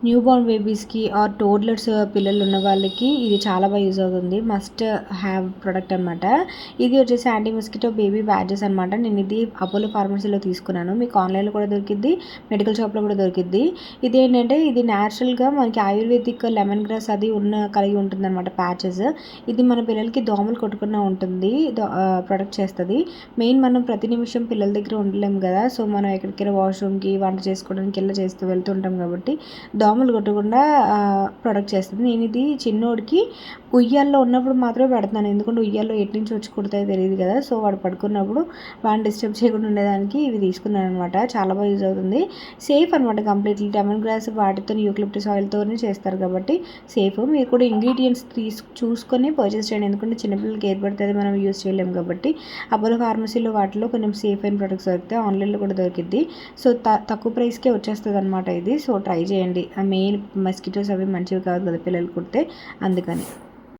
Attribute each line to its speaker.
Speaker 1: New Born బేబీస్కి are టోడ్లర్స్ పిల్లలు ఉన్న వాళ్ళకి ఇది చాలా బాగా యూజ్ అవుతుంది. మస్ట్ హ్యావ్ ప్రొడక్ట్ అనమాట. ఇది వచ్చేసి యాంటీ మస్కిటో బేబీ బ్యాడ్జెస్ అనమాట. నేను ఇది అపోలో ఫార్మసీలో తీసుకున్నాను. మీకు ఆన్లైన్లో కూడా దొరికిద్ది, మెడికల్ షాప్లో కూడా దొరికిద్ది. ఇది ఏంటంటే ఇది న్యాచురల్గా మనకి ఆయుర్వేదిక్ లెమన్ గ్రాస్ అది కలిగి ఉంటుంది అనమాట ప్యాచెస్. ఇది మన పిల్లలకి దోమలు కొట్టకుండా ఉంటుంది, ప్రొడక్ట్ చేస్తుంది. మెయిన్ మనం ప్రతి నిమిషం పిల్లల దగ్గర ఉండలేము కదా, సో మనం ఎక్కడికైనా వాష్రూమ్కి వంట చేసుకోవడానికి ఇలా చేస్తూ వెళ్తుంటాం కాబట్టి దోమలు కొట్టకుండా ప్రొడక్ట్ చేస్తుంది. నేను ఇది చిన్నోడికి ఉయ్యాల్లో ఉన్నప్పుడు మాత్రమే పెడుతున్నాను, ఎందుకంటే ఉయ్యాల్లో ఎటు నుంచి వచ్చి కుడతాయో తెలియదు కదా, సో వాడు పడుకున్నప్పుడు వాడిని డిస్టర్బ్ చేయకుండా ఉండేదానికి ఇవి తీసుకున్నాను అనమాట. చాలా బాగా యూజ్ అవుతుంది. సేఫ్ అనమాట కంప్లీట్లీ. లెమన్ గ్రాస్ వాటితో యూకలిప్టస్ ఆయిల్తోనే చేస్తారు కాబట్టి సేఫ్. మీరు కూడా ఇంగ్రీడియంట్స్ చూసుకొని పర్చేస్ చేయండి, ఎందుకంటే చిన్నపిల్లలకి ఏది పడితే అది మనం యూజ్ చేయలేము కాబట్టి. అపోలో ఫార్మసీలో వాటిలో కొంచెం సేఫ్ అయిన ప్రొడక్ట్స్ దొరుకుతాయి, ఆన్లైన్లో కూడా దొరికిద్ది. సో తక్కువ ప్రైస్కే వచ్చేస్తుంది అనమాట ఇది. సో ట్రై చేయండి. ఆ మెయిన్ మస్కిటోస్ అవి మంచివి కాదు కదా పిల్లలు కుడితే, అందుకని.